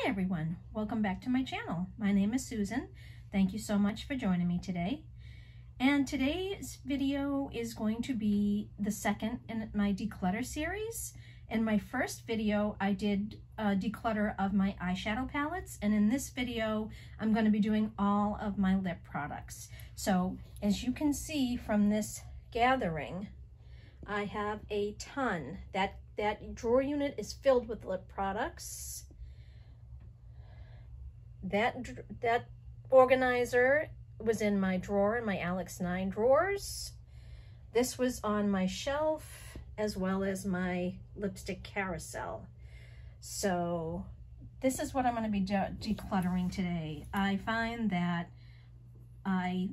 everyone, welcome back to my channel. My name is Susan. Thank you so much for joining me today. And today's video is going to be the second in my declutter series. In my first video, I did a declutter of my eyeshadow palettes, and in this video, I'm going to be doing all of my lip products. So as you can see from this gathering, I have a ton. That drawer unit is filled with lip products. That organizer was in my drawer, in my Alex 9 drawers. This was on my shelf, as well as my lipstick carousel. So this is what I'm going to be decluttering today. I find that I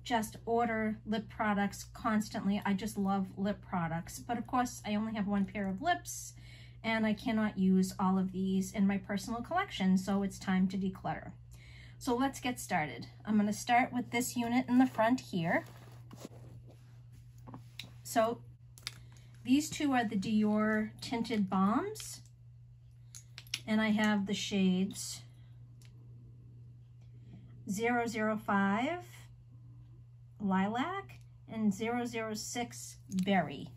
just order lip products constantly. I just love lip products, but of course I only have one pair of lips and I cannot use all of these in my personal collection, so it's time to declutter. So let's get started. I'm going to start with this unit in the front here. So these two are the Dior tinted balms, and I have the shades 005 Lilac and 006 Berry.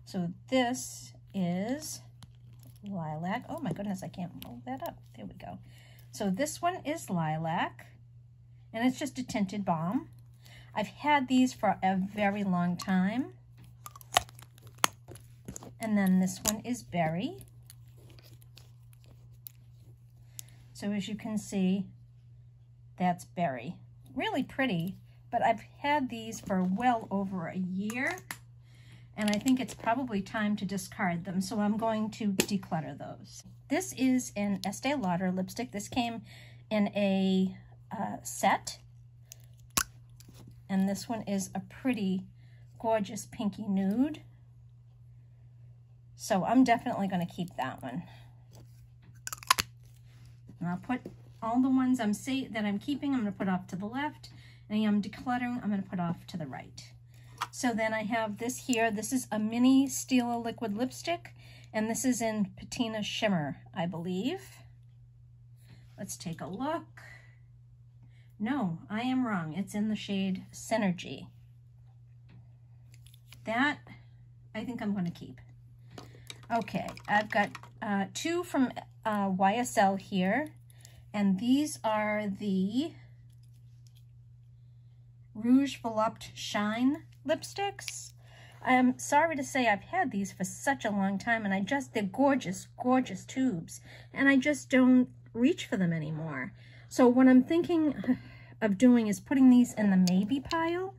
So this is Lilac. Oh my goodness, I can't roll that up. There we go. So this one is Lilac, and it's just a tinted balm. I've had these for a very long time. And then this one is Berry. So as you can see, that's Berry. Really pretty, but I've had these for well over a year, and I think it's probably time to discard them, so I'm going to declutter those. This is an Estee Lauder lipstick. This came in a set, and this one is a pretty gorgeous pinky nude. So I'm definitely going to keep that one. And I'll put all the ones that I'm keeping, I'm going to put off to the left, and I'm decluttering, I'm going to put off to the right. So then I have this here. This is a mini Stila liquid lipstick, and this is in Patina Shimmer, I believe. Let's take a look. No, I am wrong. It's in the shade Synergy. That, I think I'm going to keep. Okay, I've got two from YSL here, and these are the Rouge Volupte Shine lipsticks. I'm sorry to say I've had these for such a long time, and they're gorgeous, gorgeous tubes, and I just don't reach for them anymore. So what I'm thinking of doing is putting these in the maybe pile.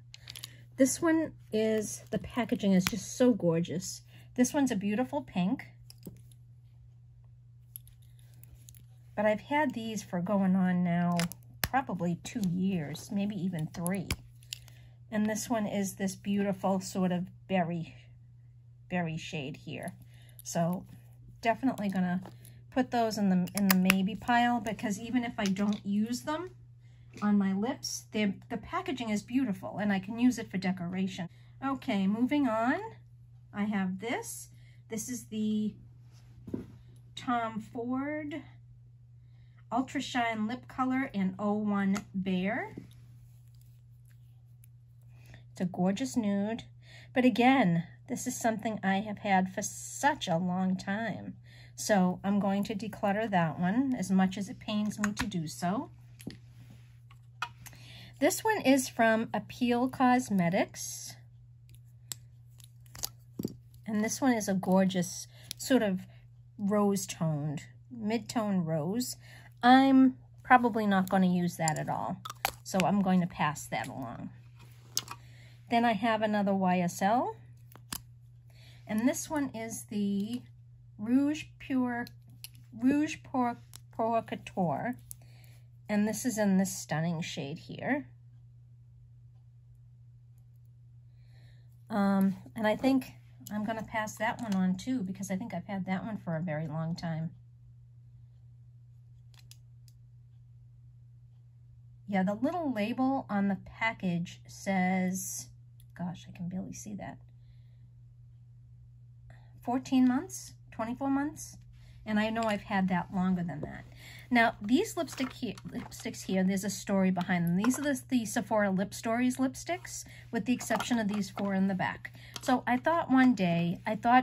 This one is, the packaging is just so gorgeous. This one's a beautiful pink, but I've had these for going on now probably 2 years, maybe even 3. And this one is this beautiful sort of berry shade here. So definitely gonna put those in the maybe pile, because even if I don't use them on my lips, the packaging is beautiful and I can use it for decoration. Okay, moving on. I have this. This is the Tom Ford Ultra Shine Lip Color in 01 Bear. It's a gorgeous nude, but again, this is something I have had for such a long time. So I'm going to declutter that one, as much as it pains me to do so. This one is from Appeal Cosmetics. And this one is a gorgeous sort of rose-toned, mid-tone rose. I'm probably not going to use that at all, so I'm going to pass that along. Then I have another YSL, and this one is the Rouge Provocateur, and this is in this stunning shade here. And I think I'm going to pass that one on too, because I think I've had that one for a very long time. Yeah, the little label on the package says, gosh, I can barely see that, 14 months, 24 months. And I know I've had that longer than that. Now, these lipsticks here, there's a story behind them. These are the Sephora Lip Stories lipsticks, with the exception of these 4 in the back. So I thought one day,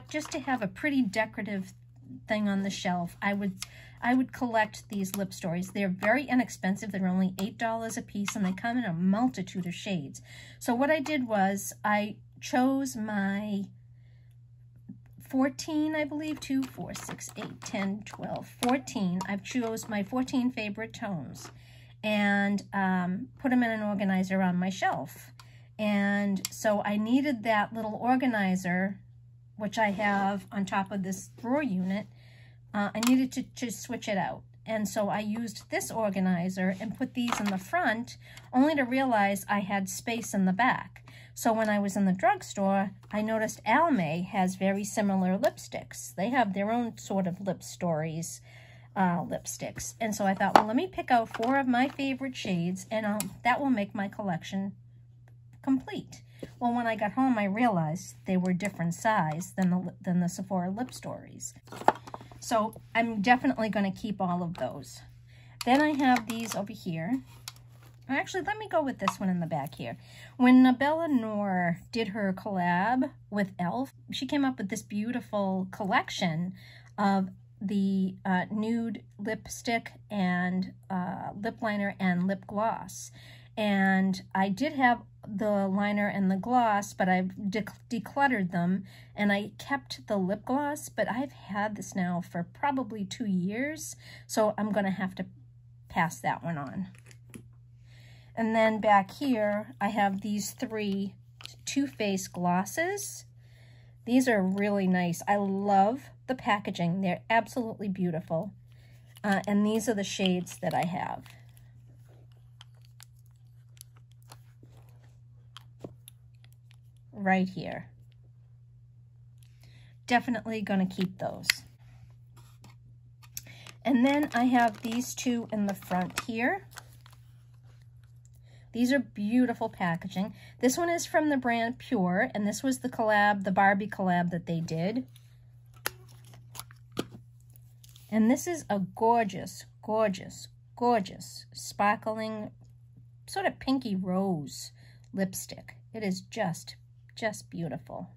just to have a pretty decorative thing on the shelf, I would collect these Lip Stories. They're very inexpensive. They're only $8 a piece, and they come in a multitude of shades. So what I did was I chose my 14, I believe, 2, 4, 6, 8, 10, 12, 14. I've chose my 14 favorite tones and put them in an organizer on my shelf. And so I needed that little organizer, which I have on top of this drawer unit. I needed to switch it out. And so I used this organizer and put these in the front, only to realize I had space in the back. So when I was in the drugstore, I noticed Almay has very similar lipsticks. They have their own sort of Lip Stories lipsticks. And so I thought, well, let me pick out 4 of my favorite shades, and that will make my collection complete. Well, when I got home, I realized they were different size than the Sephora Lip Stories. So I'm definitely going to keep all of those. Then I have these over here. Actually, let me go with this one in the back here. When Bella Noor did her collab with e.l.f., she came up with this beautiful collection of the nude lipstick and lip liner and lip gloss. And I did have the liner and the gloss, but I've decluttered them, and I kept the lip gloss, but I've had this now for probably 2 years, so I'm going to have to pass that one on. And then back here, I have these 3 Too Faced glosses. These are really nice. I love the packaging. They're absolutely beautiful. And these are the shades that I have. Right here. Definitely going to keep those. And then I have these 2 in the front here. These are beautiful packaging. This one is from the brand Pure, and this was the collab, the Barbie collab that they did. And this is a gorgeous, gorgeous, gorgeous, sparkling, sort of pinky rose lipstick. It is just beautiful.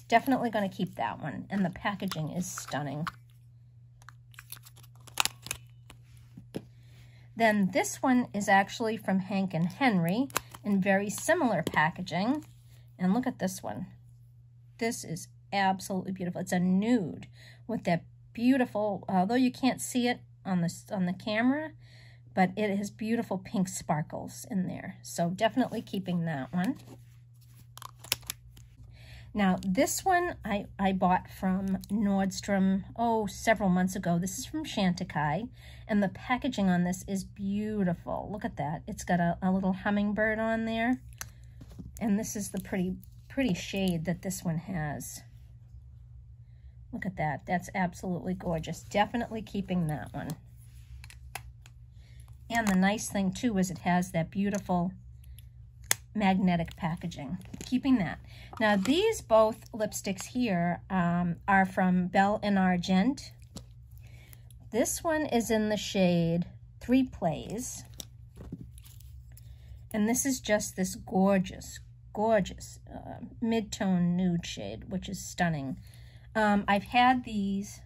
Definitely going to keep that one, and the packaging is stunning. Then this one is actually from Hank and Henry in very similar packaging. And look at this one. This is absolutely beautiful. It's a nude with that beautiful, although you can't see it on the camera, but it has beautiful pink sparkles in there. So definitely keeping that one. Now, this one I bought from Nordstrom, several months ago. This is from Chantecaille, and the packaging on this is beautiful. Look at that. It's got a little hummingbird on there, and this is the pretty shade that this one has. Look at that. That's absolutely gorgeous. Definitely keeping that one. And the nice thing, too, is it has that beautiful magnetic packaging. Keeping that. Now, these both lipsticks here are from Belle and Argent. This one is in the shade 3 Plays. And this is just this gorgeous, gorgeous mid-tone nude shade, which is stunning. I've had these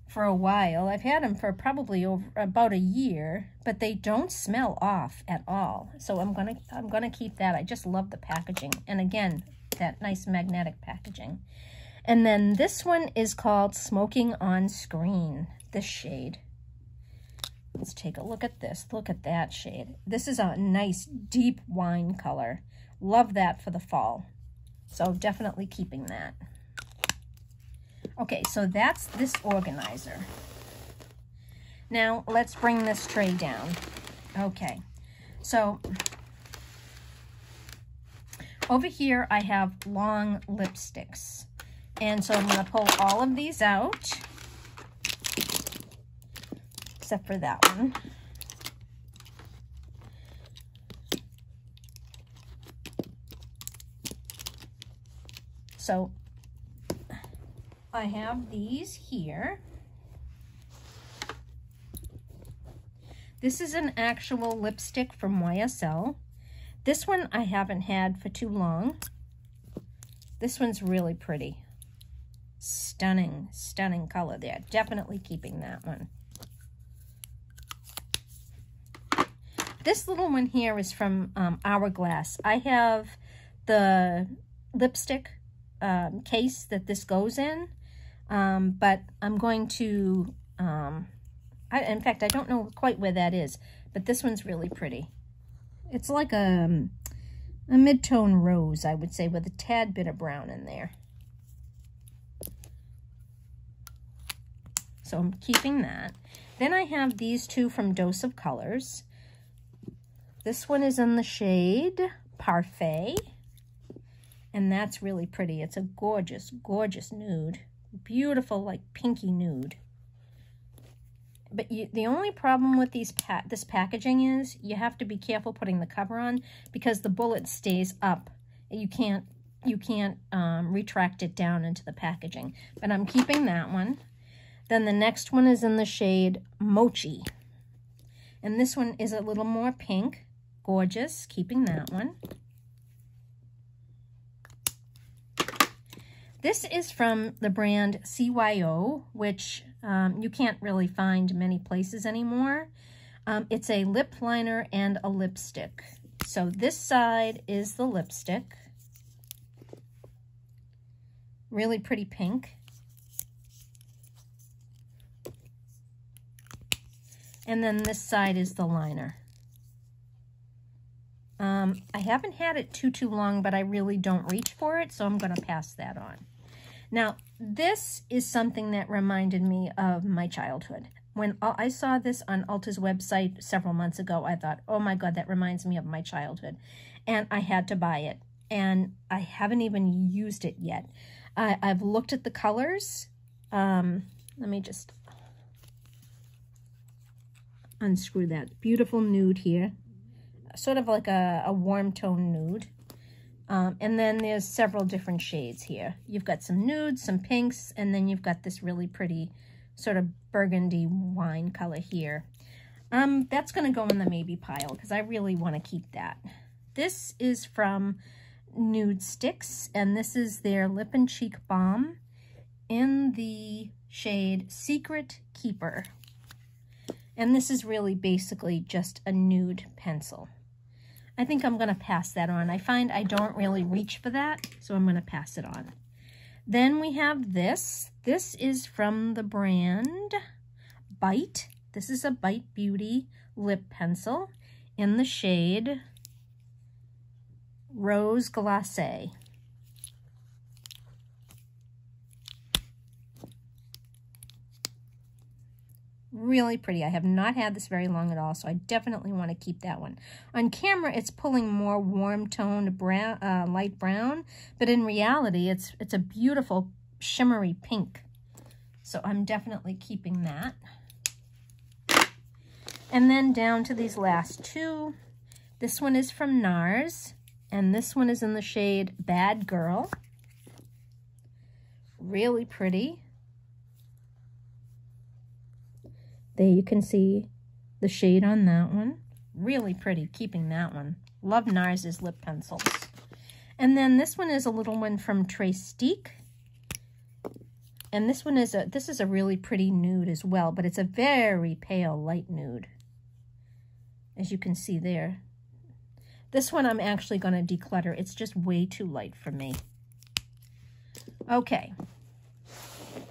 for a while. I've had them for probably about a year, but they don't smell off at all. So I'm gonna keep that. I just love the packaging, and again, that nice magnetic packaging. And then this one is called Smoking on Screen. This shade. Let's take a look at this. Look at that shade. This is a nice deep wine color. Love that for the fall. So definitely keeping that. Okay, so that's this organizer. Now, let's bring this tray down. Okay, so over here I have long lipsticks. And so I'm going to pull all of these out, except for that one. So I have these here. This is an actual lipstick from YSL. This one I haven't had for too long. This one's really pretty. Stunning, stunning color there. Definitely keeping that one. This little one here is from Hourglass. I have the lipstick case that this goes in, but I'm going to, in fact, I don't know quite where that is, but this one's really pretty. It's like a mid-tone rose, I would say, with a tad bit of brown in there. So I'm keeping that. Then I have these two from Dose of Colors. This one is in the shade Parfait, and that's really pretty. It's a gorgeous, gorgeous nude. Beautiful, like pinky nude. But the only problem with this packaging is you have to be careful putting the cover on because the bullet stays up. You can't retract it down into the packaging. But I'm keeping that one. Then the next one is in the shade Mochi. And this one is a little more pink. Gorgeous. Keeping that one. This is from the brand CYO, which you can't really find many places anymore. It's a lip liner and a lipstick. So this side is the lipstick. Really pretty pink. And then this side is the liner. I haven't had it too long, but I really don't reach for it, so I'm going to pass that on. Now, this is something that reminded me of my childhood. When I saw this on Ulta's website several months ago, I thought, oh my God, that reminds me of my childhood. And I had to buy it. And I haven't even used it yet. I've looked at the colors. Let me just unscrew that. Beautiful nude here. Sort of like a warm tone nude. And then there's several different shades here. You've got some nudes, some pinks, and then you've got this really pretty sort of burgundy wine color here. That's going to go in the maybe pile because I really want to keep that. This is from Nude Sticks, and this is their Lip and Cheek Balm in the shade Secret Keeper. And this is really basically just a nude pencil. I think I'm going to pass that on. I find I don't really reach for that, so I'm going to pass it on. Then we have this. This is from the brand Bite. This is a Bite Beauty lip pencil in the shade Rose Glacé. Really pretty. I have not had this very long at all, so I definitely want to keep that one. On camera, it's pulling more warm-toned brown, light brown, but in reality, it's a beautiful shimmery pink. So I'm definitely keeping that. And then down to these last two. This one is from NARS, and this one is in the shade Bad Girl. Really pretty. There you can see the shade on that one. Really pretty, keeping that one. Love NARS's lip pencils. And then this one is a little one from Trestique. And this one is this is a really pretty nude as well, but it's a very pale light nude. As you can see there. This one I'm actually going to declutter. It's just way too light for me. Okay.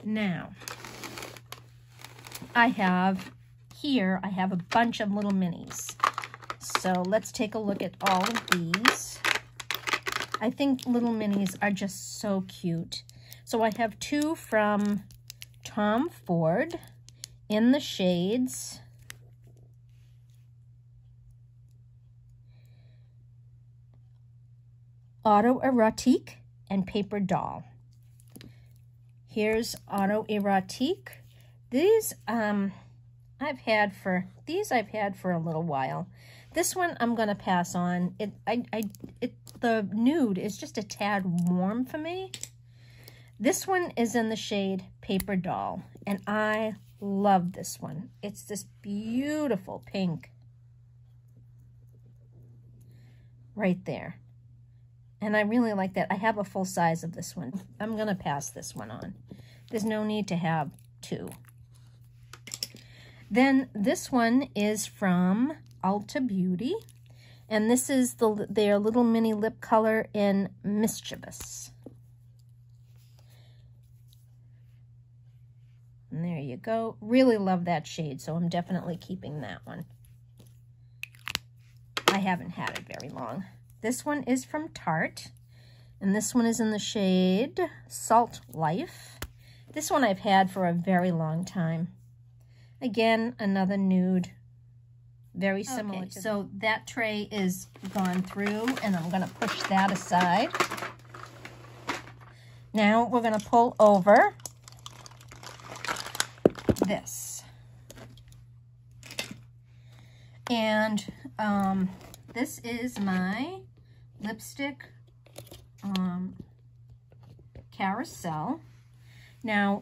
Now, I have a bunch of little minis. So let's take a look at all of these. I think little minis are just so cute. So I have two from Tom Ford in the shades Autoerotique and Paper Doll. Here's Autoerotique. These I've had for a little while. This one I'm gonna pass on. The nude is just a tad warm for me. This one is in the shade Paper Doll, and I love this one. It's this beautiful pink right there. And I really like that. I have a full size of this one. I'm going to pass this one on. There's no need to have two. Then this one is from Ulta Beauty. And this is their little mini lip color in Mischievous. And there you go. Really love that shade, so I'm definitely keeping that one. I haven't had it very long. This one is from Tarte, and this one is in the shade Salt Life. This one I've had for a very long time. Again, another nude. Very similar. Okay, so that tray is gone through, and I'm going to push that aside. Now we're going to pull over this. And this is my lipstick carousel. Now,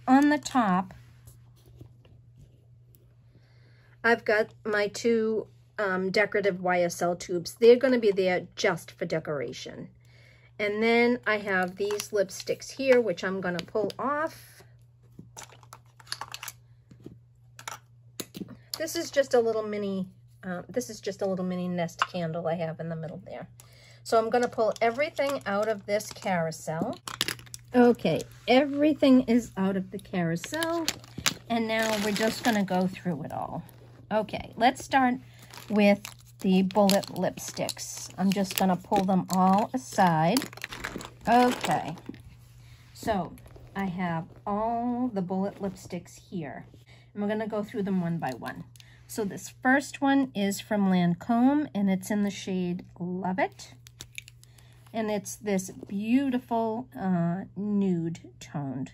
on the top, I've got my two decorative YSL tubes. They're going to be there just for decoration. And then I have these lipsticks here, which I'm going to pull off. This is just a little mini, nest candle I have in the middle there. So I'm going to pull everything out of this carousel. Okay, everything is out of the carousel. And now we're just going to go through it all. Okay, let's start with the bullet lipsticks. I'm just going to pull them all aside. Okay, so I have all the bullet lipsticks here. And we're going to go through them one by one. So this first one is from Lancome, and it's in the shade Love It. And it's this beautiful nude toned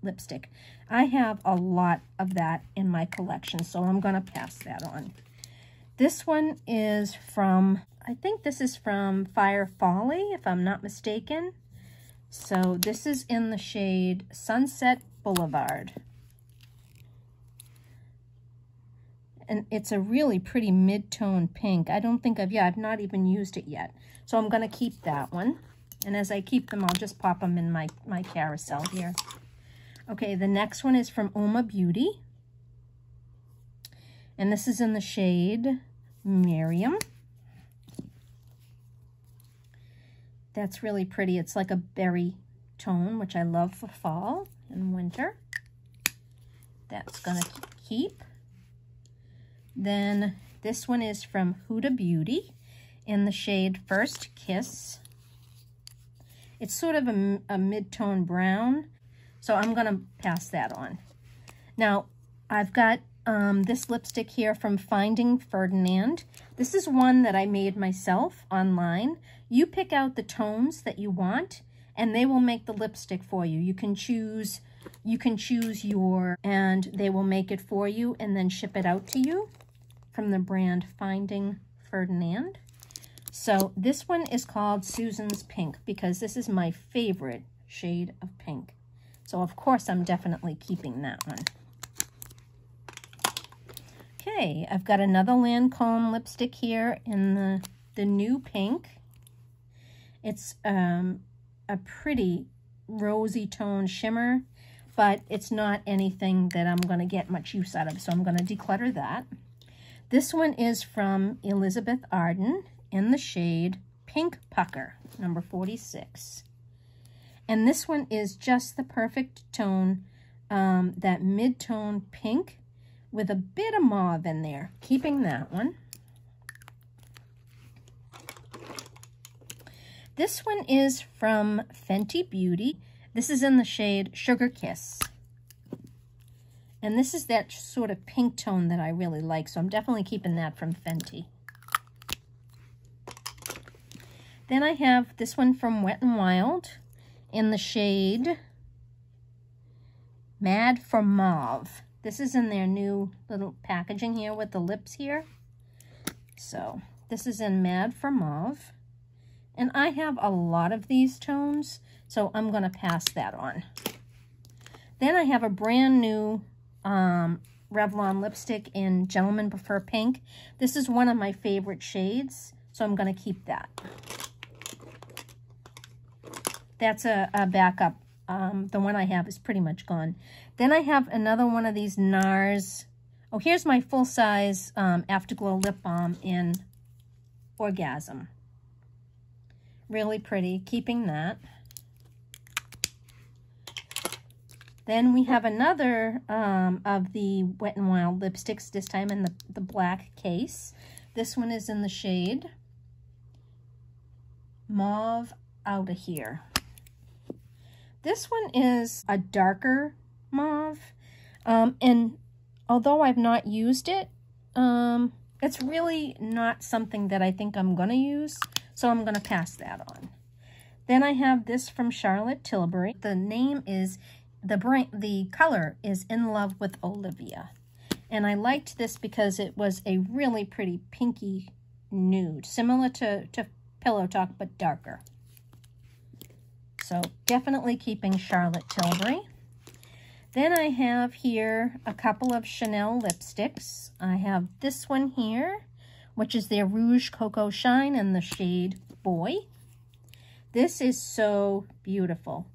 lipstick. I have a lot of that in my collection, so I'm going to pass that on. This one is from, I think this is from Fire Folly, if I'm not mistaken. So this is in the shade Sunset Boulevard. And it's a really pretty mid-tone pink. I don't think I've not even used it yet. So I'm going to keep that one. And as I keep them, I'll just pop them in my carousel here. Okay, the next one is from Uma Beauty. And this is in the shade Miriam. That's really pretty. It's like a berry tone, which I love for fall and winter. That's going to keep. Then this one is from Huda Beauty in the shade First Kiss. It's sort of a mid-tone brown, so I'm going to pass that on. Now, I've got this lipstick here from Finding Ferdinand. This is one that I made myself online. You pick out the tones that you want, and they will make the lipstick for you. You can choose your, and they will make it for you and then ship it out to you from the brand Finding Ferdinand. So this one is called Susan's Pink because this is my favorite shade of pink. So of course I'm definitely keeping that one. Okay, I've got another Lancome lipstick here in the new pink. It's a pretty rosy tone shimmer, but it's not anything that I'm going to get much use out of, so I'm going to declutter that. This one is from Elizabeth Arden in the shade Pink Pucker, number 46. And this one is just the perfect tone, that mid-tone pink with a bit of mauve in there. Keeping that one. This one is from Fenty Beauty. This is in the shade Sugar Kiss. And this is that sort of pink tone that I really like, so I'm definitely keeping that from Fenty. Then I have this one from Wet n Wild in the shade Mad for Mauve. This is in their new little packaging here with the lips here. So this is in Mad for Mauve. And I have a lot of these tones, So I'm going to pass that on. Then I have a brand new Revlon lipstick in Gentlemen Prefer Pink. This is one of my favorite shades, so I'm going to keep that. That's a backup. The one I have is pretty much gone. Then I have another one of these NARS. Oh, here's my full-size Afterglow lip balm in Orgasm. Really pretty, keeping that. Then we have another of the Wet n Wild lipsticks, this time in the black case. This one is in the shade Mauve Outta Here. This one is a darker mauve, and although I've not used it, it's really not something that I think I'm going to use, so I'm going to pass that on. Then I have this from Charlotte Tilbury. The name is, the color is In Love with Olivia. And I liked this because it was a really pretty pinky nude, similar to Pillow Talk, but darker. So definitely keeping Charlotte Tilbury. Then I have here a couple of Chanel lipsticks. I have this one here, which is their Rouge Coco Shine in the shade Boy. This is so beautiful.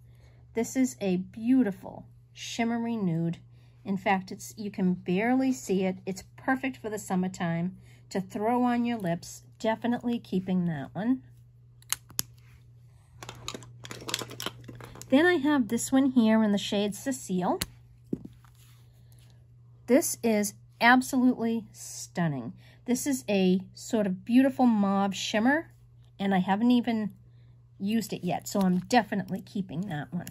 This is a beautiful shimmery nude. In fact, you can barely see it. It's perfect for the summertime to throw on your lips. Definitely keeping that one. Then I have this one here in the shade Cecile. This is absolutely stunning. This is a sort of beautiful mauve shimmer, and I haven't even used it yet, so I'm definitely keeping that one.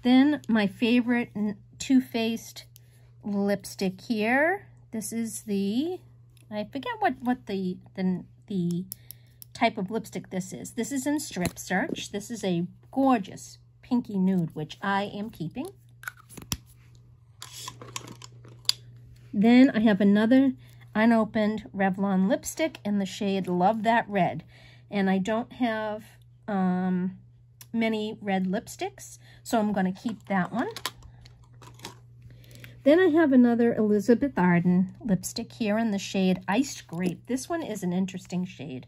Then my favorite Too Faced lipstick here. This is the, I forget what the type of lipstick this is. This is in Strip Search. This is a gorgeous pinky nude, which I am keeping. Then I have another unopened Revlon lipstick in the shade Love That Red. And I don't have many red lipsticks, so I'm going to keep that one. Then I have another Elizabeth Arden lipstick here in the shade Iced Grape. This one is an interesting shade.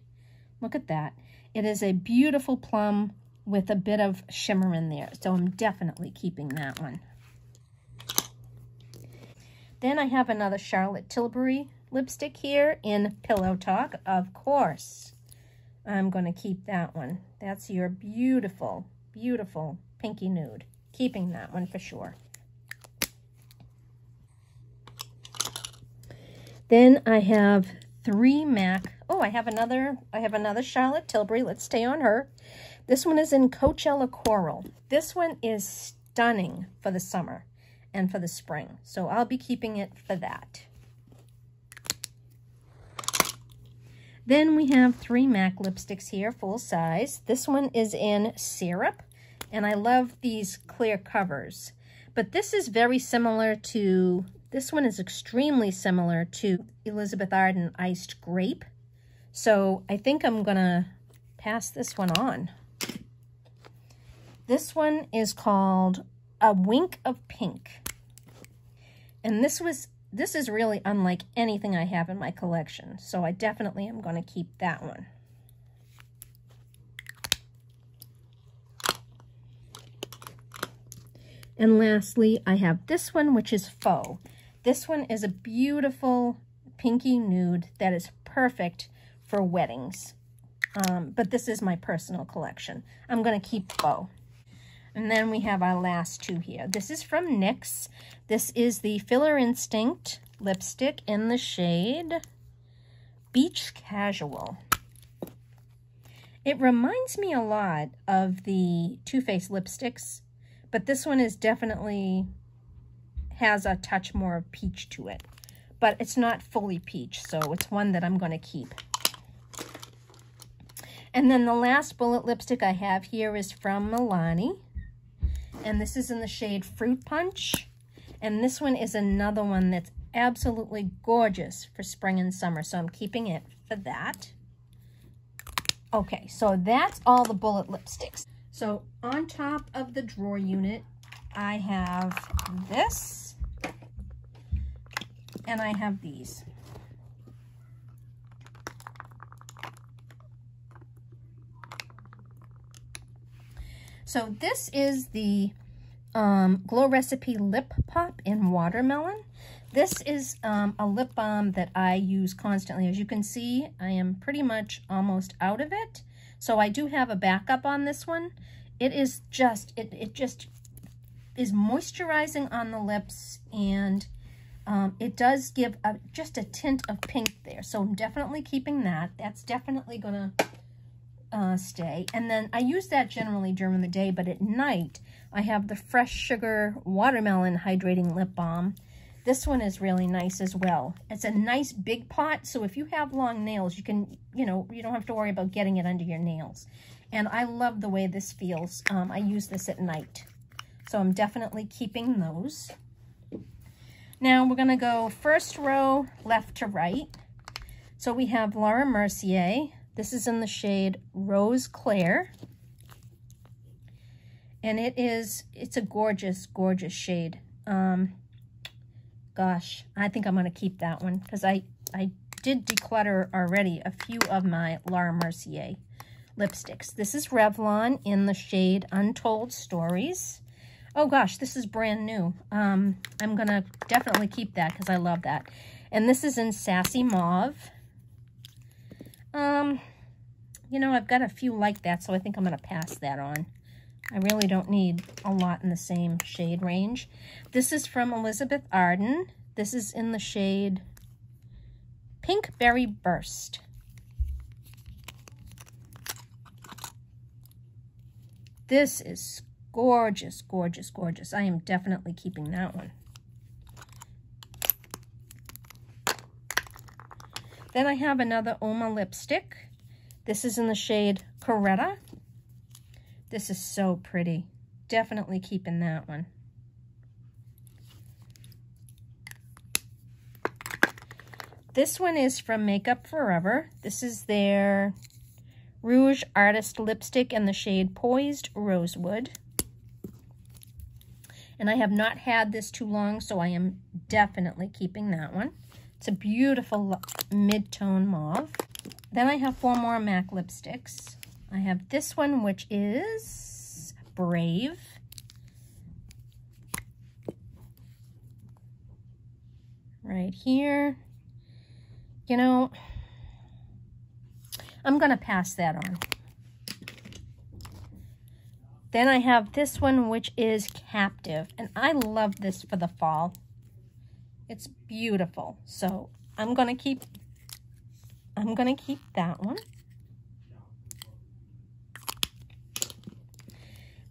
Look at that. It is a beautiful plum with a bit of shimmer in there, so I'm definitely keeping that one. Then I have another Charlotte Tilbury lipstick here in Pillow Talk, of course. I'm going to keep that one. That's your beautiful, beautiful pinky nude. Keeping that one for sure. Then I have 3 MAC. Oh, I have another Charlotte Tilbury. Let's stay on her. This one is in Coachella Coral. This one is stunning for the summer and for the spring, so I'll be keeping it for that. Then we have 3 MAC lipsticks here, full size. This one is in Syrup, and I love these clear covers. But this is very similar to, this one is extremely similar to Elizabeth Arden Iced Grape. So I think I'm gonna pass this one on. This one is called A Wink of Pink. And this is really unlike anything I have in my collection, so I definitely am going to keep that one. And lastly, I have this one, which is Faux. This one is a beautiful pinky nude that is perfect for weddings. But this is my personal collection. I'm going to keep Faux. And then we have our last 2 here. This is from NYX. This is the Filler Instinct lipstick in the shade Beach Casual. It reminds me a lot of the Too Faced lipsticks, but this one is definitely has a touch more of peach to it. But it's not fully peach, so it's one that I'm going to keep. And then the last bullet lipstick I have here is from Milani. And this is in the shade Fruit Punch. And this one is another one that's absolutely gorgeous for spring and summer. So I'm keeping it for that. Okay, so that's all the bullet lipsticks. So on top of the drawer unit, I have this, and I have these. So this is the Glow Recipe Lip Pop in Watermelon. This is a lip balm that I use constantly. As you can see, I am pretty much almost out of it. So I do have a backup on this one. It is just, it just is moisturizing on the lips, and it does give just a tint of pink there. So I'm definitely keeping that. That's definitely gonna stay. And then I use that generally during the day, but at night I have the Fresh Sugar Watermelon Hydrating Lip Balm. This one is really nice as well. It's a nice big pot, so if you have long nails, you can, you know, you don't have to worry about getting it under your nails. And I love the way this feels. I use this at night, so I'm definitely keeping those. Now we're gonna go first row left to right. So we have Laura Mercier. This is in the shade Rose Claire. And it's a gorgeous, gorgeous shade. Gosh, I think I'm going to keep that one because I did declutter already a few of my Laura Mercier lipsticks. This is Revlon in the shade Untold Stories. Oh gosh, this is brand new. I'm going to definitely keep that because I love that. And this is in Sassy Mauve. You know, I've got a few like that, so I think I'm going to pass that on. I really don't need a lot in the same shade range. This is from Elizabeth Arden. This is in the shade Pink Berry Burst. This is gorgeous, gorgeous, gorgeous. I am definitely keeping that one. Then I have another Oma lipstick. This is in the shade Coretta. This is so pretty. Definitely keeping that one. This one is from Makeup Forever. This is their Rouge Artist Lipstick in the shade Poised Rosewood. And I have not had this too long, so I am definitely keeping that one. It's a beautiful mid-tone mauve. Then I have 4 more MAC lipsticks. I have this one, which is Brave. Right here. You know, I'm going to pass that on. Then I have this one, which is Captive. And I love this for the fall. It's beautiful. So I'm going to keep that one.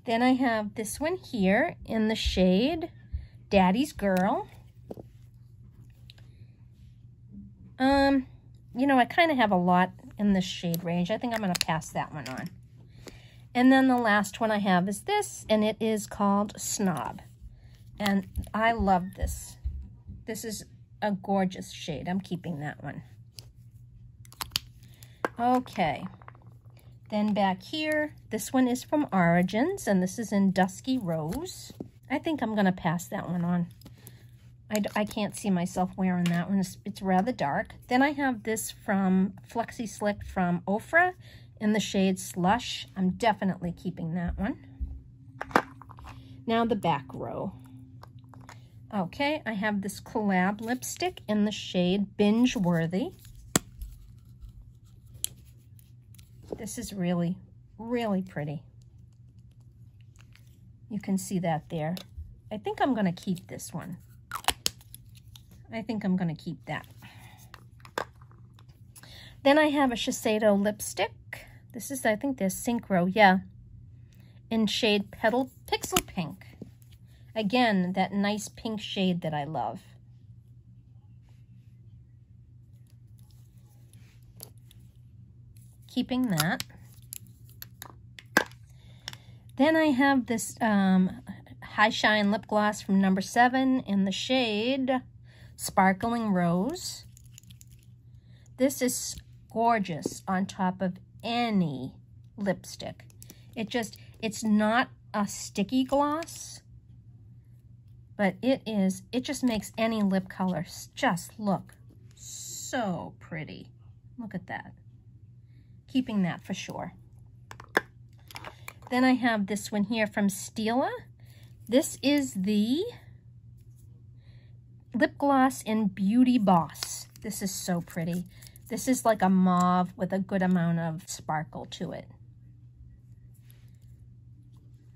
Then I have this one here in the shade Daddy's Girl. You know, I kind of have a lot in this shade range. I think I'm going to pass that one on. And then the last one I have is this, and it is called Snob. And I love this. This is a gorgeous shade. I'm keeping that one. Okay. Then back here, this one is from Origins, and this is in Dusky Rose. I think I'm going to pass that one on. I can't see myself wearing that one. It's rather dark. Then I have this from Flexi Slick from Ofra in the shade Slush. I'm definitely keeping that one. Now the back row. Okay, I have this collab lipstick in the shade Binge Worthy. This is really, really pretty. You can see that there. I think I'm going to keep this one. I think I'm going to keep that. Then I have a Shiseido lipstick. This is, I think, there's Synchro, yeah. In shade Pixel Pink. Again, that nice pink shade that I love. Keeping that. Then I have this High Shine lip gloss from number 7 in the shade Sparkling Rose. This is gorgeous on top of any lipstick. It's not a sticky gloss, but it just makes any lip color just look so pretty. Look at that. Keeping that for sure. Then I have this one here from Stila. This is the lip gloss in Beauty Boss. This is so pretty. This is like a mauve with a good amount of sparkle to it.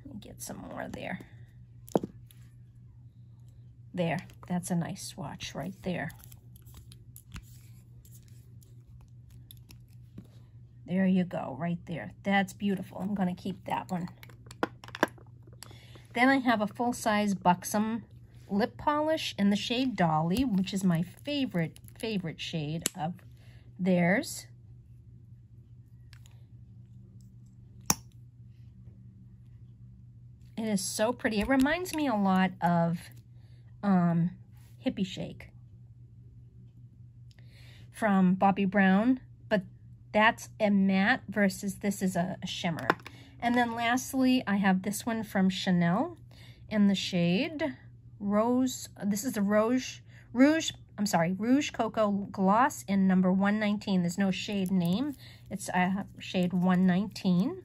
Let me get some more there. There, that's a nice swatch right there. There you go, right there. That's beautiful. I'm going to keep that one. Then I have a full-size Buxom lip polish in the shade Dolly, which is my favorite shade of theirs. It is so pretty. It reminds me a lot of Hippie Shake from Bobbi Brown, but that's a matte versus this is a shimmer. And then lastly, I have this one from Chanel in the shade Rose. This is the Rouge Cocoa Gloss in number 119. There's no shade name. It's shade 119.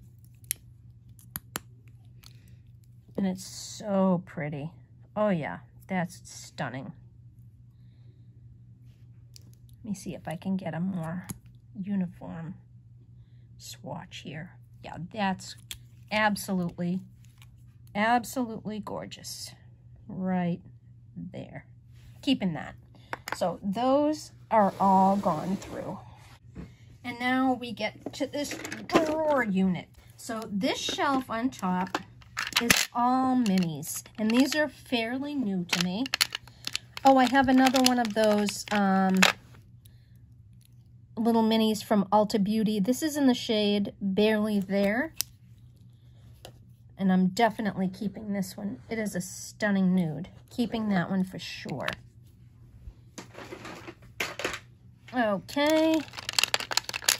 And it's so pretty. Oh yeah, that's stunning. Let me see if I can get a more uniform swatch here. Yeah, that's absolutely gorgeous. Right there. Keeping that. So those are all gone through. And now we get to this drawer unit. So this shelf on top is all minis. And these are fairly new to me. Oh, I have another one of those little minis from Ulta Beauty. This is in the shade Barely There. And I'm definitely keeping this one. It is a stunning nude. Keeping that one for sure. Okay.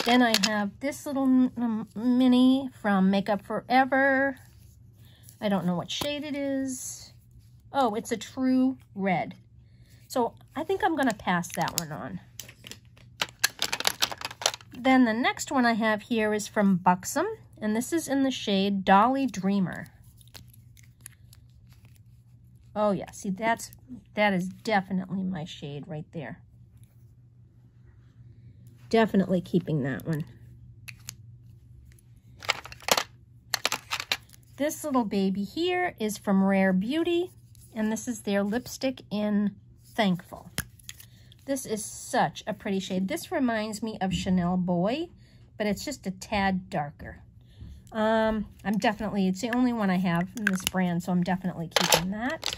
Then I have this little mini from Makeup Forever. I don't know what shade it is. Oh, it's a true red. So I think I'm going to pass that one on. Then the next one I have here is from Buxom, and this is in the shade Dolly Dreamer. Oh yeah, see that is definitely my shade right there. Definitely keeping that one. This little baby here is from Rare Beauty, and this is their lipstick in Thankful. This is such a pretty shade. This reminds me of Chanel Boy, but it's just a tad darker. It's the only one I have in this brand, so I'm definitely keeping that.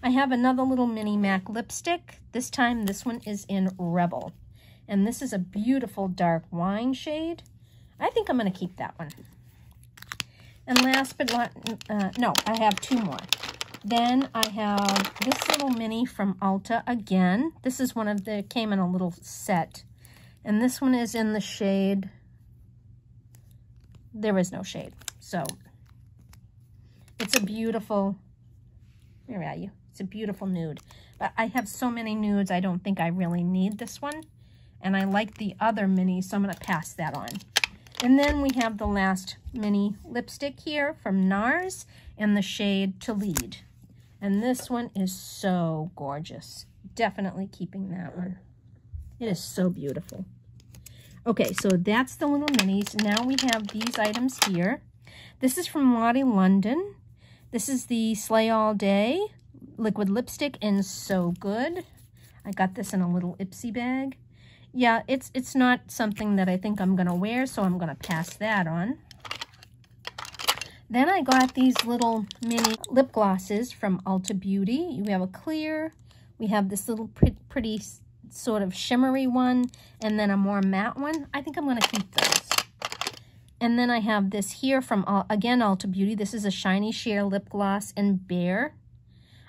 I have another little mini MAC lipstick. This time, this one is in Rebel. And this is a beautiful dark wine shade. I think I'm going to keep that one. And last but not, no, I have two more. Then I have this little mini from Ulta again. This is one of the, came in a little set. And this one is in the shade, there is no shade. So it's a beautiful, where are you? It's a beautiful nude. But I have so many nudes, I don't think I really need this one. And I like the other mini, so I'm going to pass that on. And then we have the last mini lipstick here from NARS in the shade To Lead. And this one is so gorgeous. Definitely keeping that one. It is so beautiful. Okay, so that's the little minis. Now we have these items here. This is from Lottie London. This is the Slay All Day liquid lipstick in So Good. I got this in a little Ipsy bag. Yeah, it's not something that I think I'm going to wear, so I'm going to pass that on. Then I got these little mini lip glosses from Ulta Beauty. We have a clear, we have this little pretty sort of shimmery one, and then a more matte one. I think I'm going to keep those. And then I have this here from, again, Ulta Beauty. This is a Shiny Sheer lip gloss in Bare.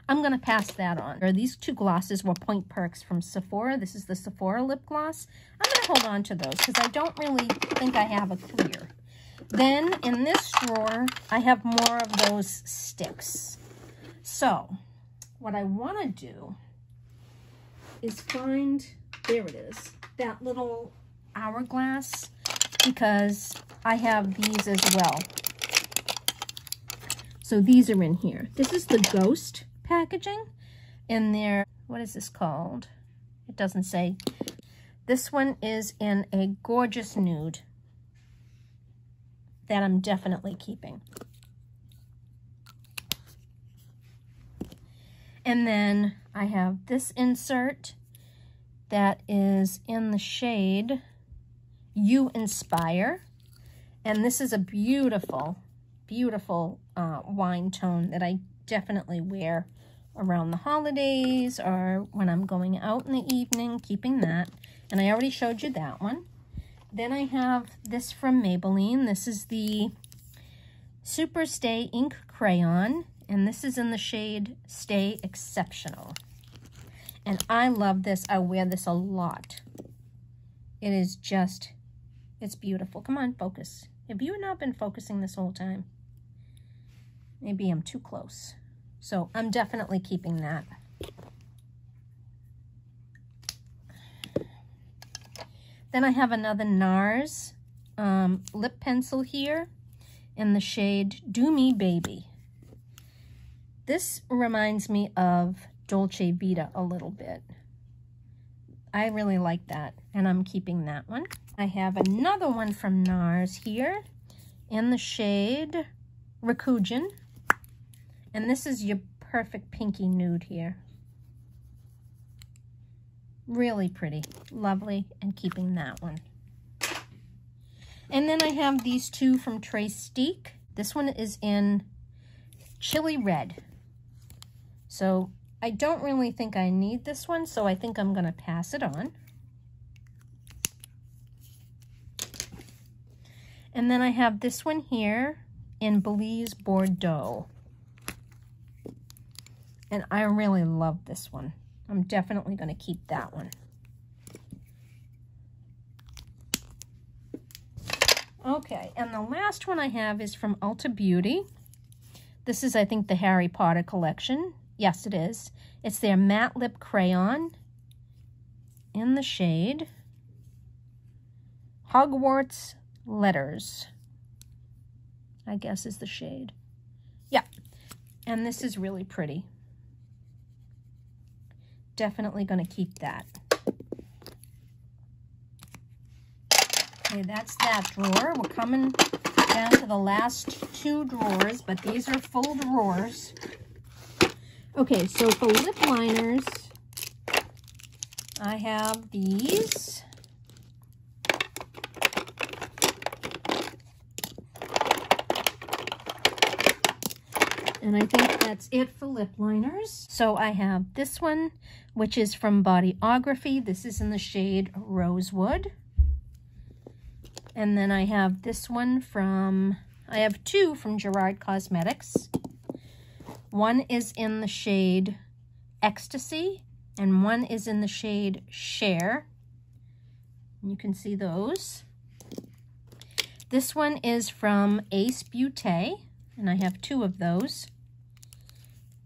I'm going to pass that on. These two glosses were Point Perks from Sephora. This is the Sephora lip gloss. I'm going to hold on to those because I don't really think I have a clear. Then in this drawer, I have more of those sticks. So what I want to do is find, there it is, that little hourglass, because I have these as well. So these are in here. This is the Ghost packaging in there. What is this called? It doesn't say. This one is in a gorgeous nude that I'm definitely keeping. And then I have this insert that is in the shade You Inspire. And this is a beautiful, beautiful wine tone that I definitely wear around the holidays or when I'm going out in the evening, keeping that. And I already showed you that one. Then I have this from Maybelline. This is the Super Stay Ink Crayon, and this is in the shade Stay Exceptional. And I love this. I wear this a lot. It is just, it's beautiful. Come on, focus. Have you not been focusing this whole time? Maybe I'm too close. So I'm definitely keeping that. Then I have another NARS lip pencil here in the shade Do Me Baby. This reminds me of Dolce Vita a little bit. I really like that, and I'm keeping that one. I have another one from NARS here in the shade Raccoon. And this is your perfect pinky nude here. Really pretty, lovely, and keeping that one. And then I have these two from Trace-Steak. This one is in Chili Red. So I don't really think I need this one, so I think I'm going to pass it on. And then I have this one here in Belize Bordeaux. And I really love this one. I'm definitely going to keep that one. Okay, and the last one I have is from Ulta Beauty. This is, I think, the Harry Potter collection. Yes, it is. It's their matte lip crayon in the shade Hogwarts Letters, I guess is the shade. Yeah, and this is really pretty. Definitely going to keep that. Okay, that's that drawer. We're coming down to the last two drawers, but these are full drawers. Okay, so for lip liners, I have these. And I think that's it for lip liners. So I have this one, which is from Bodyography. This is in the shade Rosewood. And then I have this one from, I have two from Gerard Cosmetics. One is in the shade Ecstasy, and one is in the shade Share. You can see those. This one is from Ace Beauté, and I have two of those.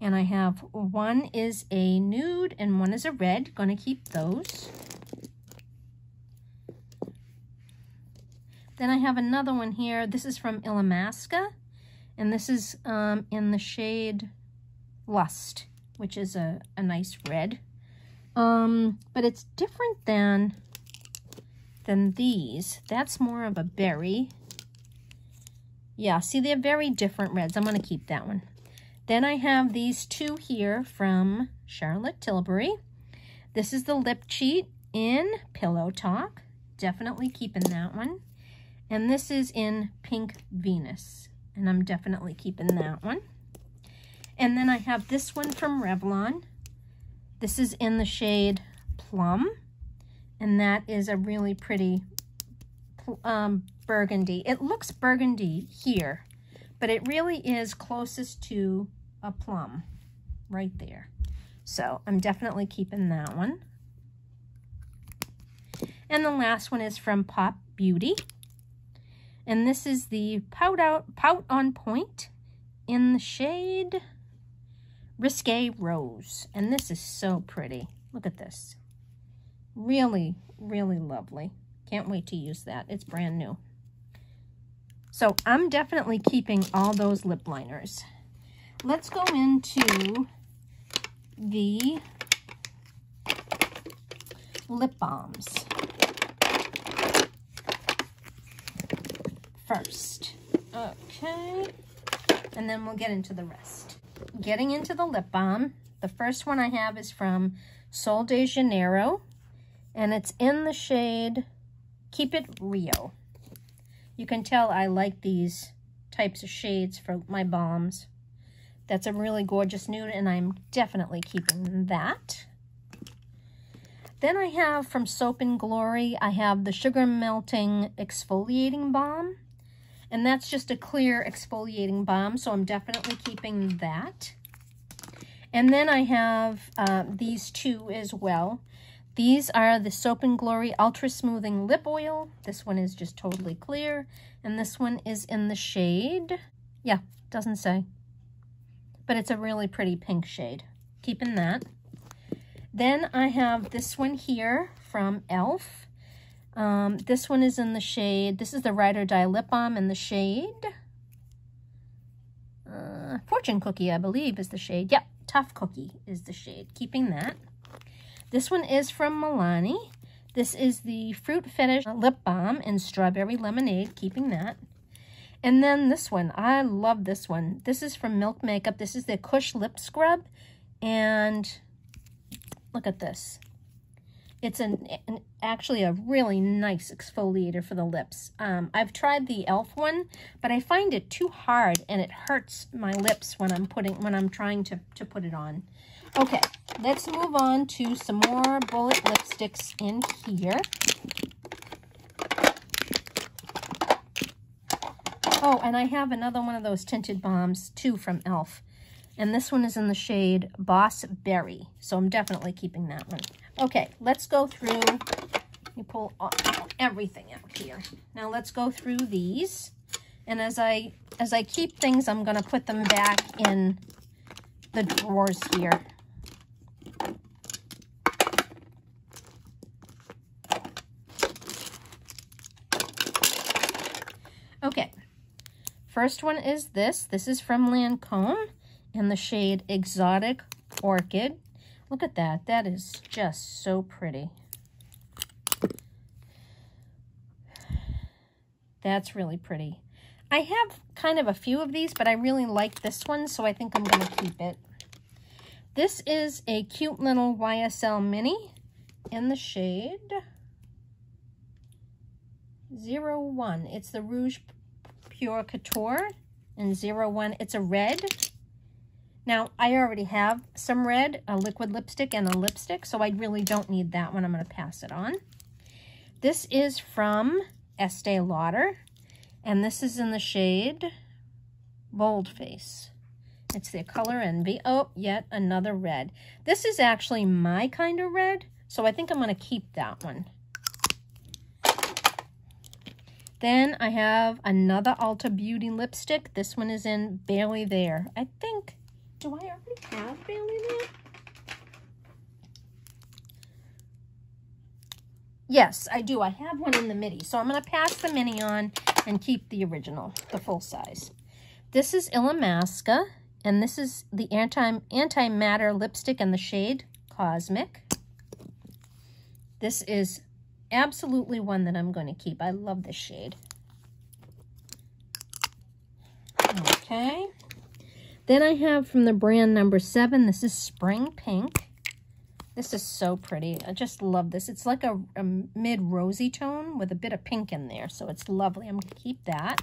And I have one is a nude and one is a red. Gonna keep those. Then I have another one here. This is from Illamasqua, and this is in the shade Lust, which is a nice red. But it's different than these. That's more of a berry. Yeah, see, they're very different reds. I'm going to keep that one. Then I have these two here from Charlotte Tilbury. This is the Lip Cheat in Pillow Talk. Definitely keeping that one. And this is in Pink Venus. And I'm definitely keeping that one. And then I have this one from Revlon. This is in the shade Plum. And that is a really pretty burgundy. It looks burgundy here, but it really is closest to a plum. right there. So I'm definitely keeping that one. And the last one is from Pop Beauty. And this is the Pout on Point in the shade Risque Rose. And this is so pretty. Look at this. Really, really lovely. Can't wait to use that. It's brand new. So I'm definitely keeping all those lip liners. Let's go into the lip balms first. Okay. And then we'll get into the rest. Getting into the lip balm, the first one I have is from Sol de Janeiro, and it's in the shade Keep It Rio. You can tell I like these types of shades for my balms. That's a really gorgeous nude, and I'm definitely keeping that. Then I have from Soap and Glory, I have the Sugar Melting Exfoliating Balm. And that's just a clear exfoliating balm, so I'm definitely keeping that. And then I have these two as well. These are the Soap and Glory Ultra Smoothing Lip Oil. This one is just totally clear. And this one is in the shade, yeah, doesn't say. But it's a really pretty pink shade. Keeping that. Then I have this one here from e.l.f. This one is in the shade, this is the Ride or Die Lip Balm in the shade Fortune Cookie, I believe is the shade. Yep, Tough Cookie is the shade. Keeping that. This one is from Milani. This is the Fruit Fetish Lip Balm in Strawberry Lemonade. Keeping that. And then this one, I love this one. This is from Milk Makeup. This is the Kush Lip Scrub. And look at this. It's actually a really nice exfoliator for the lips. I've tried the e.l.f. one, but I find it too hard and it hurts my lips when I'm trying to put it on. Okay, let's move on to some more bullet lipsticks in here. Oh, and I have another one of those tinted balms too from e.l.f. And this one is in the shade Boss Berry. So I'm definitely keeping that one. Okay, let's go through. Let me pull everything out here. Now let's go through these. And as I keep things, I'm going to put them back in the drawers here. Okay, first one is this. This is from Lancome in the shade Exotic Orchid. Look at that. That is just so pretty. That's really pretty. I have kind of a few of these, but I really like this one, so I think I'm going to keep it. This is a cute little YSL Mini in the shade 01. It's the Rouge Pure Couture in 01. It's a red. Now, I already have some red, a liquid lipstick and a lipstick, so I really don't need that one. I'm going to pass it on. This is from Estee Lauder, and this is in the shade Bold Face. It's their Color Envy. Oh, yet another red. This is actually my kind of red, so I think I'm going to keep that one. Then I have another Ulta Beauty lipstick. This one is in Barely There. I think... Do I already have Barely There? Yes, I do. I have one in the midi. So I'm going to pass the mini on and keep the original, the full size. This is Illamasqua, and this is the anti-matter lipstick in the shade Cosmic. This is absolutely one that I'm going to keep. I love this shade. Okay. Then I have from the brand number 7, this is Spring Pink. This is so pretty. I just love this. It's like a mid-rosy tone with a bit of pink in there, so it's lovely. I'm going to keep that.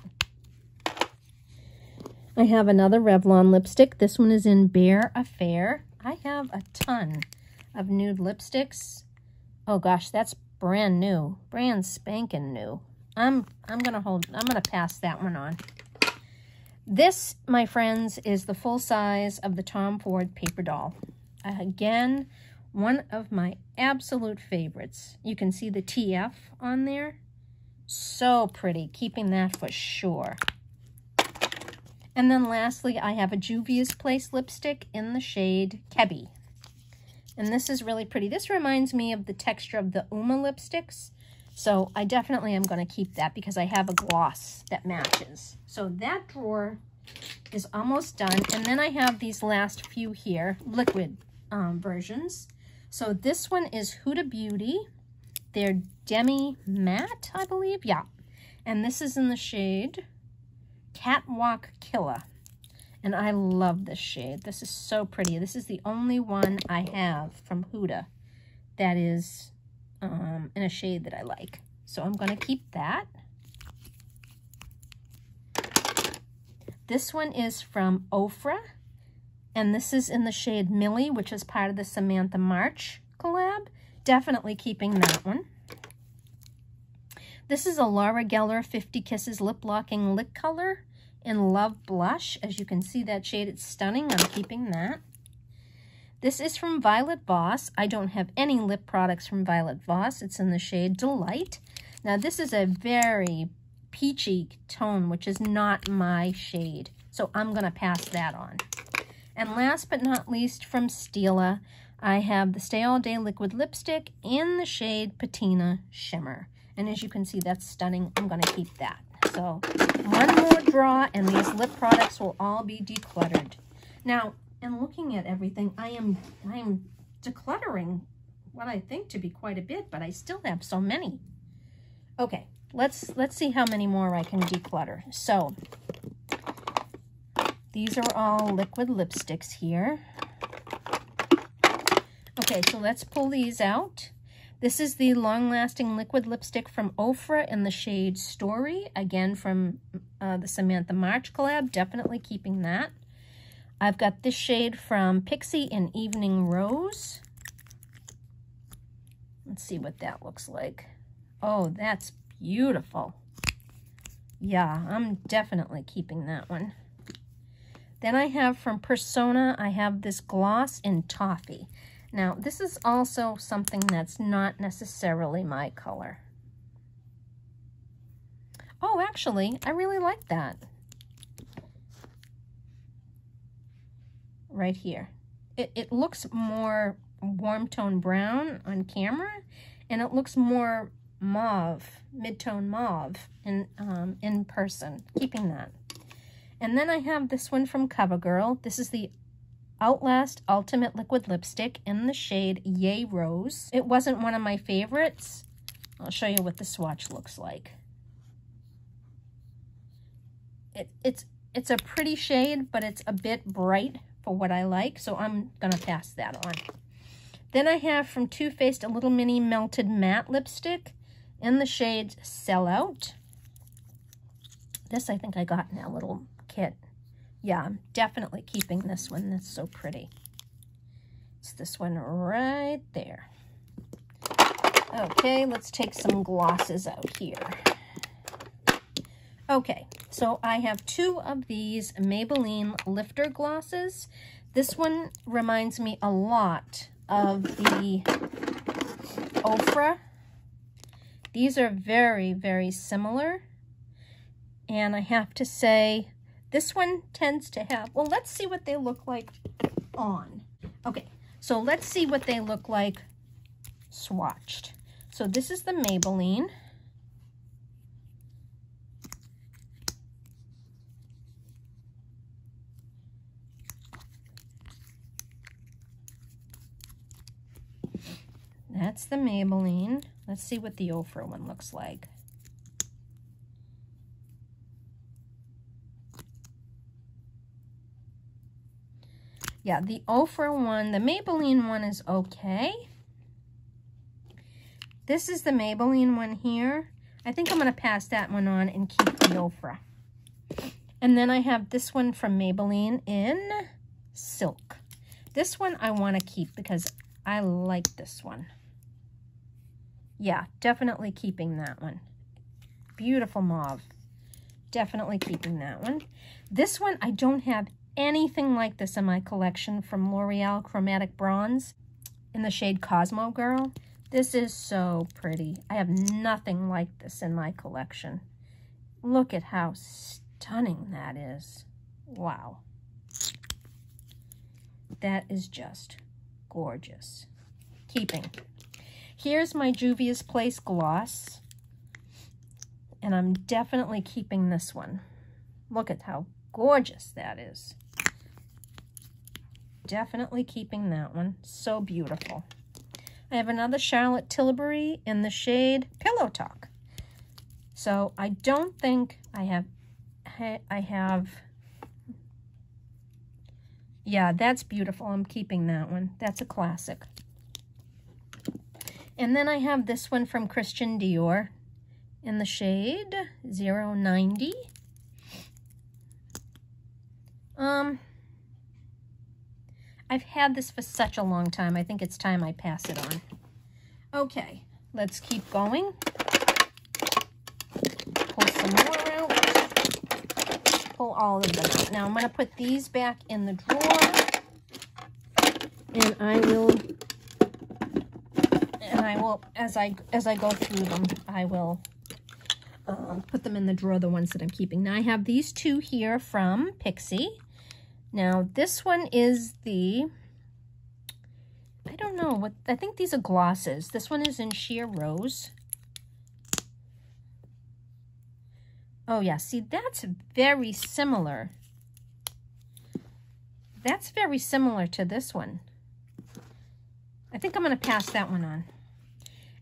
I have another Revlon lipstick. This one is in Bare Affair. I have a ton of nude lipsticks. Oh gosh, that's brand new. Brand spanking new. I'm going to pass that one on. This, my friends, is the full size of the Tom Ford paper doll. Again, one of my absolute favorites. You can see the TF on there. So pretty, keeping that for sure. And then lastly, I have a Juvia's Place lipstick in the shade Kebby. And this is really pretty. This reminds me of the texture of the Uma lipsticks. So I definitely am going to keep that because I have a gloss that matches. So that drawer is almost done. And then I have these last few here, liquid versions. So this one is Huda Beauty. They're Demi Matte, I believe. Yeah. And this is in the shade Catwalk Killer. And I love this shade. This is so pretty. This is the only one I have from Huda that is in a shade that I like. So I'm going to keep that. This one is from Ofra. And this is in the shade Millie, which is part of the Samantha March collab. Definitely keeping that one. This is a Laura Geller 50 Kisses Lip Locking Lip Color in Love Blush. As you can see, that shade, it's stunning. I'm keeping that. This is from Violet Voss. I don't have any lip products from Violet Voss. It's in the shade Delight. Now, this is a very peachy tone, which is not my shade. So I'm going to pass that on. And last but not least, from Stila, I have the Stay All Day Liquid Lipstick in the shade Patina Shimmer. And as you can see, that's stunning. I'm going to keep that. So one more draw, and these lip products will all be decluttered. Now, in looking at everything, I am decluttering what I think to be quite a bit, but I still have so many. Okay, let's see how many more I can declutter. So these are all liquid lipsticks here. Okay, so let's pull these out. This is the long-lasting liquid lipstick from Ofra in the shade Story, again from the Samantha March collab. Definitely keeping that. I've got this shade from Pixie in Evening Rose. Let's see what that looks like. Oh, that's beautiful. Yeah, I'm definitely keeping that one. Then I have from Persona, I have this gloss in Toffee. Now, this is also something that's not necessarily my color. Oh, actually, I really like that. Right here. It looks more warm tone brown on camera, and it looks more mauve, mid-tone mauve in person. Keeping that. And then I have this one from CoverGirl. This is the Outlast Ultimate Liquid Lipstick in the shade Yay Rose. It wasn't one of my favorites. I'll show you what the swatch looks like. It's a pretty shade, but it's a bit bright for what I like, so I'm going to pass that on. Then I have from Too Faced a little mini melted matte lipstick in the shade Sellout. This I think I got in that little kit. Yeah, I'm definitely keeping this one. That's so pretty. It's this one right there. Okay, let's take some glosses out here. Okay, so I have two of these Maybelline Lifter glosses. This one reminds me a lot of the Ofra. These are very, very similar. And I have to say, this one tends to have, well, let's see what they look like on. Okay, so let's see what they look like swatched. So this is the Maybelline. That's the Maybelline. Let's see what the Ofra one looks like. Yeah, the Ofra one, the Maybelline one is okay. This is the Maybelline one here. I think I'm going to pass that one on and keep the Ofra. And then I have this one from Maybelline in Silk. This one I want to keep because I like this one. Yeah, definitely keeping that one. Beautiful mauve. Definitely keeping that one. This one, I don't have anything like this in my collection from L'Oreal Chromatic Bronze in the shade Cosmo Girl. This is so pretty. I have nothing like this in my collection. Look at how stunning that is. Wow. That is just gorgeous. Keeping. Here's my Juvia's Place gloss. And I'm definitely keeping this one. Look at how gorgeous that is. Definitely keeping that one. So beautiful. I have another Charlotte Tilbury in the shade Pillow Talk. So I don't think I have, yeah, that's beautiful. I'm keeping that one. That's a classic. And then I have this one from Christian Dior in the shade 090. I've had this for such a long time. I think it's time I pass it on. Okay, let's keep going. Pull some more out. Pull all of them out. Now I'm going to put these back in the drawer. And I will, as I go through them, I will put them in the drawer, the ones that I'm keeping. Now I have these two here from Pixie. Now this one is the, I don't know what, I think these are glosses. This one is in Sheer Rose. Oh yeah, see, that's very similar. That's very similar to this one. I think I'm going to pass that one on.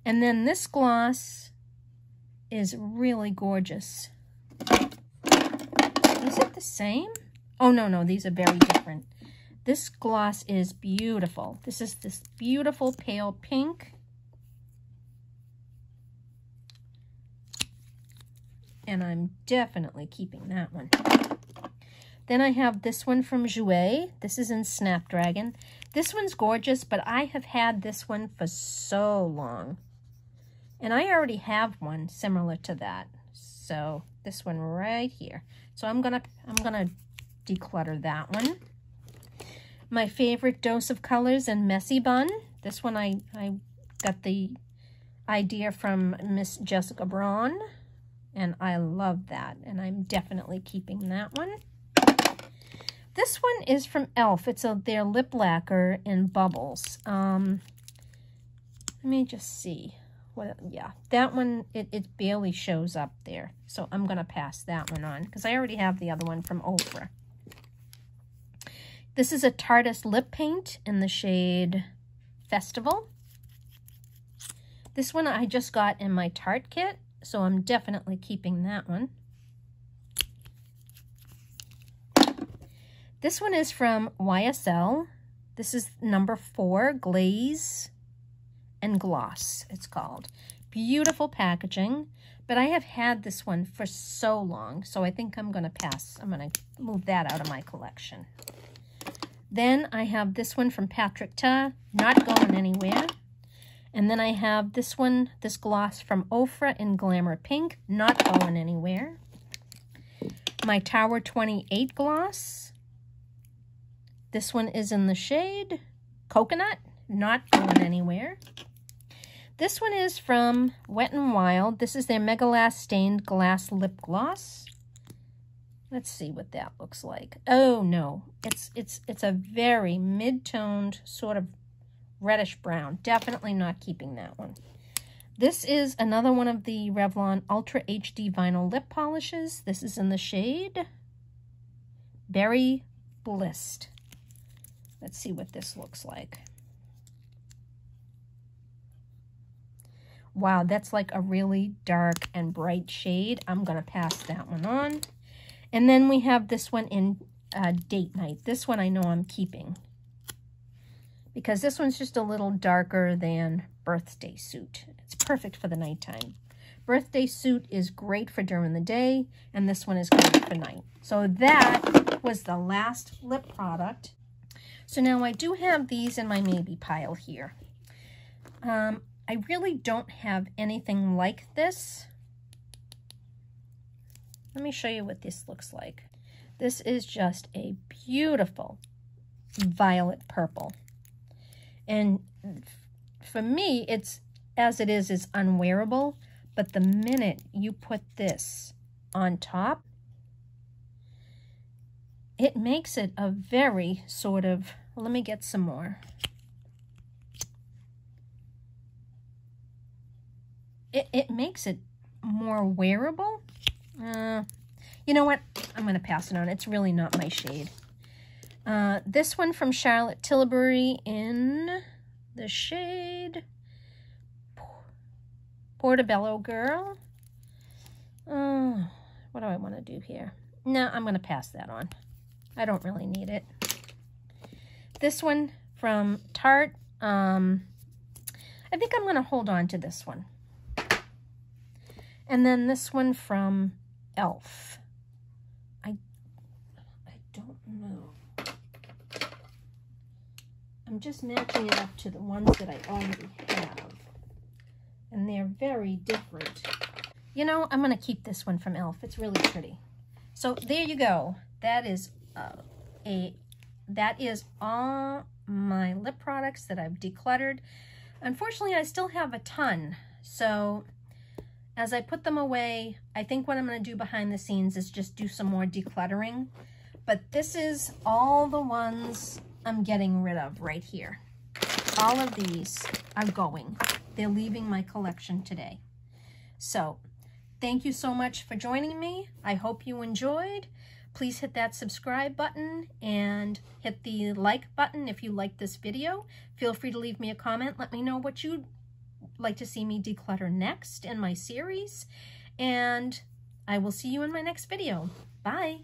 And then this gloss is really gorgeous. Is it the same? Oh, no, these are very different. This gloss is beautiful. This is this beautiful pale pink. And I'm definitely keeping that one. Then I have this one from Jouer. This is in Snapdragon. This one's gorgeous, but I have had this one for so long. And I already have one similar to that. So this one right here. So I'm gonna declutter that one. My favorite Dose of Colors in Messy Bun. This one I got the idea from Miss Jessica Braun. And I love that. And I'm definitely keeping that one. This one is from e.l.f. It's their lip lacquer in Bubbles. Let me just see. Yeah, that one, it barely shows up there. So I'm going to pass that one on because I already have the other one from Oprah. This is a Tarteist lip paint in the shade Festival. This one I just got in my Tarte kit, so I'm definitely keeping that one. This one is from YSL. This is number 4, Glaze and Gloss, it's called. Beautiful packaging, but I have had this one for so long, so I think I'm going to pass. I'm going to move that out of my collection. Then I have this one from Patrick Ta, not going anywhere. And then I have this one, this gloss from Ofra in Glamour Pink, not going anywhere. My Tower 28 gloss. This one is in the shade Coconut, not going anywhere. This one is from Wet n Wild. This is their Mega Last Stained Glass Lip Gloss. Let's see what that looks like. Oh no, it's a very mid-toned sort of reddish brown. Definitely not keeping that one. This is another one of the Revlon Ultra HD Vinyl Lip Polishes. This is in the shade Berry Blissed. Let's see what this looks like. Wow, that's like a really dark and bright shade. I'm going to pass that one on. And then we have this one in Date Night. This one I know I'm keeping, because this one's just a little darker than Birthday Suit. It's perfect for the nighttime. Birthday Suit is great for during the day, and this one is great for night. So that was the last lip product. So now I do have these in my maybe pile here. I really don't have anything like this. Let me show you what this looks like. This is just a beautiful violet purple. And for me, it's, as it is unwearable, but the minute you put this on top, it makes it a very sort of, let me get some more. It makes it more wearable. You know what? I'm going to pass it on. It's really not my shade. This one from Charlotte Tilbury in the shade Portobello Girl. What do I want to do here? No, I'm going to pass that on. I don't really need it. This one from Tarte. I think I'm going to hold on to this one. And then this one from Elf. I don't know. I'm just matching it up to the ones that I already have. And they're very different. You know, I'm going to keep this one from Elf. It's really pretty. So there you go. That is all my lip products that I've decluttered. Unfortunately, I still have a ton. So as I put them away, I think what I'm going to do behind the scenes is just do some more decluttering. But this is all the ones I'm getting rid of right here. All of these are going. They're leaving my collection today. So thank you so much for joining me. I hope you enjoyed. Please hit that subscribe button and hit the like button if you like this video. Feel free to leave me a comment. Let me know what you'd like to see me declutter next in my series. And I will see you in my next video. Bye.